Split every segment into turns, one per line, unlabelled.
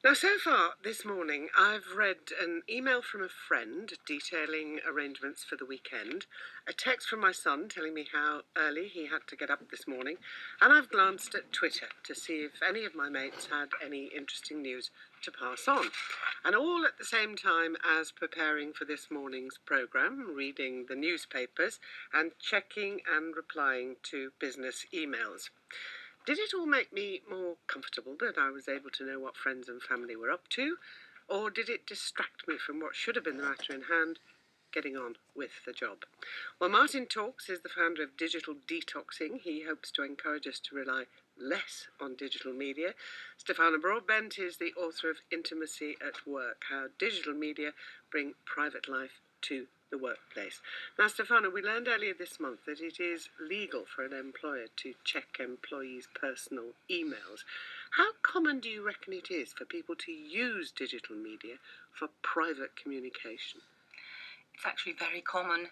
Now, so far this morning, I've read an email from a friend detailing arrangements for the weekend, a text from my son telling me how early he had to get up this morning, and I've glanced at Twitter to see if any of my mates had any interesting news to pass on. And all at the same time as preparing for this morning's programme, reading the newspapers, and checking and replying to business emails. Did it all make me more comfortable that I was able to know what friends and family were up to, or did it distract me from what should have been the matter in hand, getting on with the job? Well, Martin Talks is the founder of Digital Detoxing. He hopes to encourage us to rely less on digital media. Stefana Broadbent is the author of Intimacy at Work, How Digital Media Bring Private Life to the Workplace. Now, Stefana, we learned earlier this month that it is legal for an employer to check employees' personal emails. How common do you reckon it is for people to use digital media for private communication?
It's actually very common.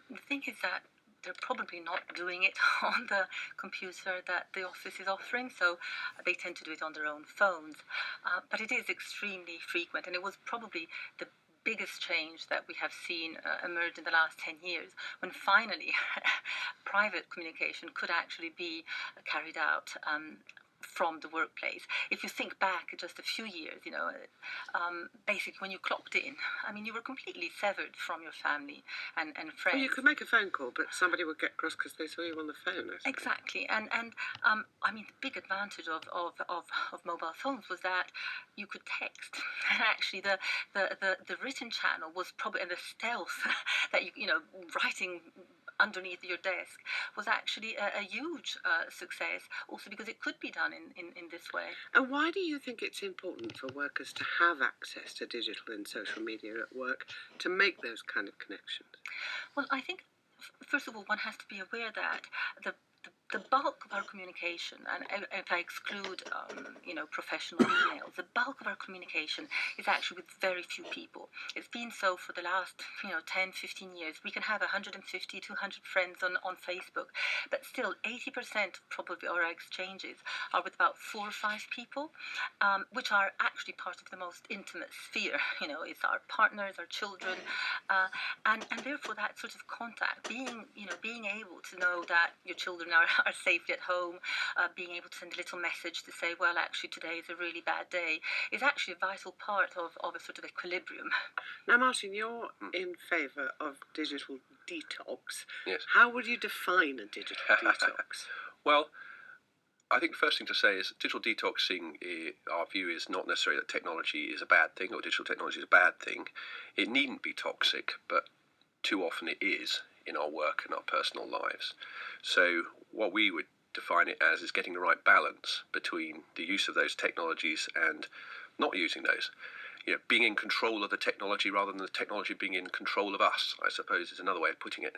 The thing is that they're probably not doing it on the computer that the office is offering, so they tend to do it on their own phones. But it is extremely frequent, and it was probably the biggest change that we have seen emerge in the last 10 years, when finally private communication could actually be carried out from the workplace. If you think back just a few years, basically when you clocked in, I mean, you were completely severed from your family and friends.
Well, you could make a phone call, but somebody would get cross because they saw you on the phone.
Exactly, and I mean, the big advantage of mobile phones was that you could text, and actually the written channel was probably, and the stealth that writing underneath your desk was actually a huge success, also because it could be done in this way.
And why do you think it's important for workers to have access to digital and social media at work to make those kind of connections?
Well, I think, first of all, one has to be aware that the bulk of our communication, and if I exclude, professional emails, the bulk of our communication is actually with very few people. It's been so for the last, 10, 15 years. We can have 150, 200 friends on Facebook, but still 80% probably our exchanges are with about 4 or 5 people, which are actually part of the most intimate sphere. It's our partners, our children, and therefore that sort of contact, being able to know that your children are safely at home, being able to send a little message to say, well, actually today is a really bad day, is actually a vital part of a sort of equilibrium.
Now, Martin, you're in favour of digital detox.
Yes.
How would you define a digital detox?
Well, I think the first thing to say is digital detoxing, our view is not necessarily that technology is a bad thing or digital technology is a bad thing. It needn't be toxic, but too often it is in our work and our personal lives. So what we would define it as is getting the right balance between the use of those technologies and not using those. Being in control of the technology rather than the technology being in control of us, I suppose, is another way of putting it.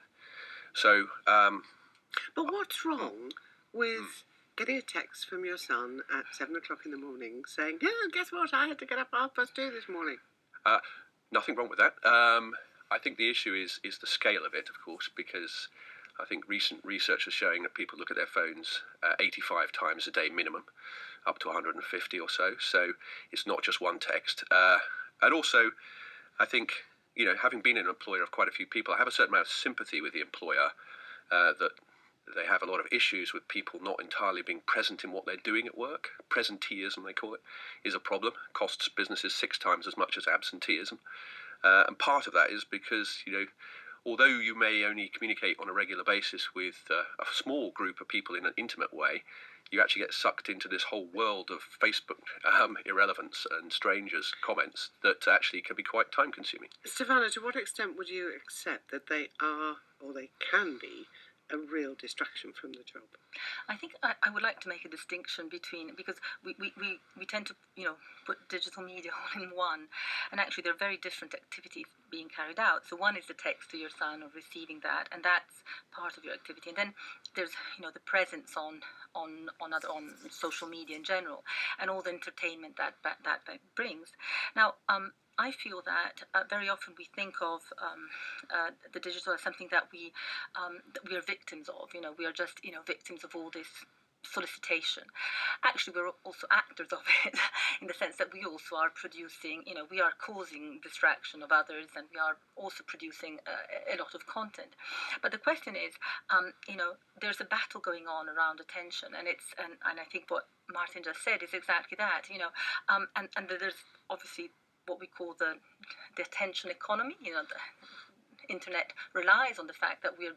So,
but what's wrong with getting a text from your son at 7 o'clock in the morning saying, "Yeah, guess what? I had to get up at 2:30 this morning."
Nothing wrong with that. I think the issue is the scale of it, of course, because I think recent research is showing that people look at their phones 85 times a day minimum, up to 150 or so. So it's not just one text. And also, I think, having been an employer of quite a few people, I have a certain amount of sympathy with the employer that they have a lot of issues with people not entirely being present in what they're doing at work. Presenteeism, they call it, is a problem. Costs businesses 6 times as much as absenteeism. And part of that is because, although you may only communicate on a regular basis with a small group of people in an intimate way, you actually get sucked into this whole world of Facebook irrelevance and strangers' comments that actually can be quite time-consuming.
Stefana, to what extent would you accept that they are, or they can be, a real distraction from the job?
I think I would like to make a distinction between, because we tend to put digital media all in one, and actually there are very different activities being carried out. So one is the text to your son or receiving that, and that's part of your activity, and then there's the presence on social media in general, and all the entertainment that brings. Now, I feel that very often we think of the digital as something that we are victims of. We are just victims of all this solicitation. Actually, we're also actors of it in the sense that we also are producing, we are causing distraction of others, and we are also producing a lot of content. But the question is, there's a battle going on around attention, and I think what Martin just said is exactly that, and there's obviously what we call the attention economy. The internet relies on the fact that we're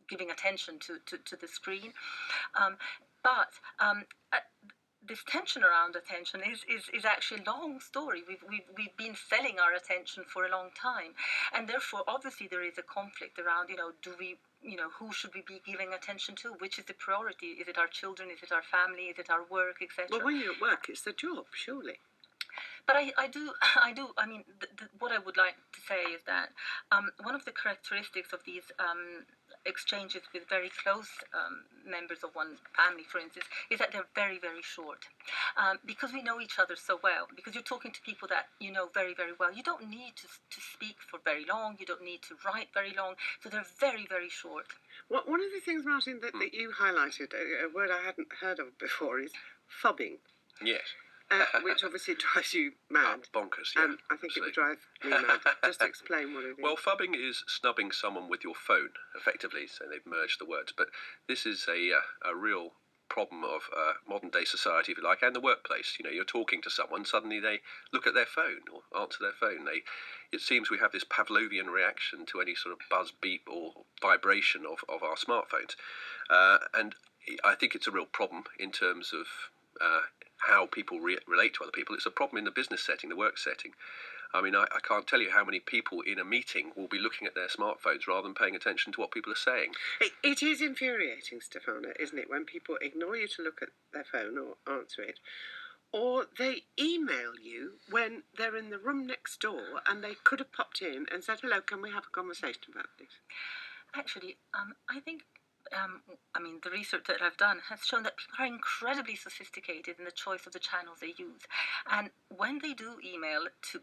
giving attention to the screen. But this tension around attention is actually a long story. We've been selling our attention for a long time, and therefore obviously there is a conflict around, who should we be giving attention to? Which is the priority? Is it our children? Is it our family? Is it our work, etc.?
Well, when you're at work, it's the job, surely.
But I do. I mean, what I would like to say is that one of the characteristics of these exchanges with very close members of one family, for instance, is that they're very, very short. Because we know each other so well, because you're talking to people that you know very, very well. You don't need to speak for very long. You don't need to write very long. So they're very, very short.
Well, one of the things, Martin, that you highlighted, a word I hadn't heard of before, is fubbing.
Yes.
Which obviously drives you mad.
Bonkers, yeah.
I think it would drive me mad. Just explain what it is.
Well, fubbing is snubbing someone with your phone, effectively, so they've merged the words. But this is a real problem of modern-day society, if you like, and the workplace. You're talking to someone, suddenly they look at their phone or answer their phone. It seems we have this Pavlovian reaction to any sort of buzz, beep, or vibration of our smartphones. And I think it's a real problem in terms of how people relate to other people. It's a problem in the business setting, the work setting. I mean, I can't tell you how many people in a meeting will be looking at their smartphones rather than paying attention to what people are saying.
It is infuriating, Stefana, isn't it, when people ignore you to look at their phone or answer it, or they email you when they're in the room next door and they could have popped in and said, hello, can we have a conversation about this?
Actually, I think the research that I've done has shown that people are incredibly sophisticated in the choice of the channels they use. And when they do email to,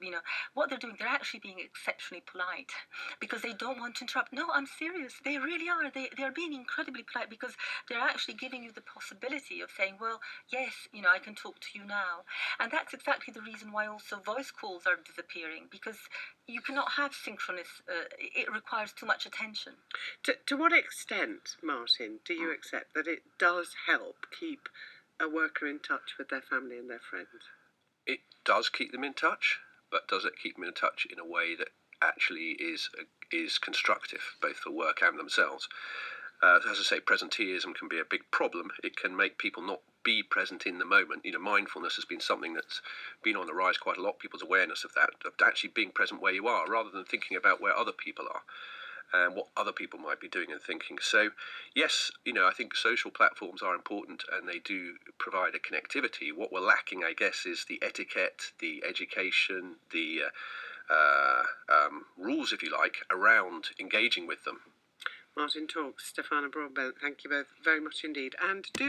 what they're doing, they're actually being exceptionally polite because they don't want to interrupt. No, I'm serious. They really are. They are being incredibly polite because they're actually giving you the possibility of saying, well, yes, I can talk to you now. And that's exactly the reason why also voice calls are disappearing, because you cannot have synchronous, it requires too much attention.
To what extent, Martin, do you accept that it does help keep a worker in touch with their family and their friends?
It does keep them in touch, but does it keep them in touch in a way that actually is constructive, both for work and themselves? As I say, presenteeism can be a big problem. It can make people not be present in the moment. Mindfulness has been something that's been on the rise quite a lot, people's awareness of that, of actually being present where you are, rather than thinking about where other people are and what other people might be doing and thinking. So, yes, I think social platforms are important and they do provide a connectivity. What we're lacking, I guess, is the etiquette, the education, the rules, if you like, around engaging with them.
Martin Talks, Stefana Broadbent, thank you both very much indeed. And do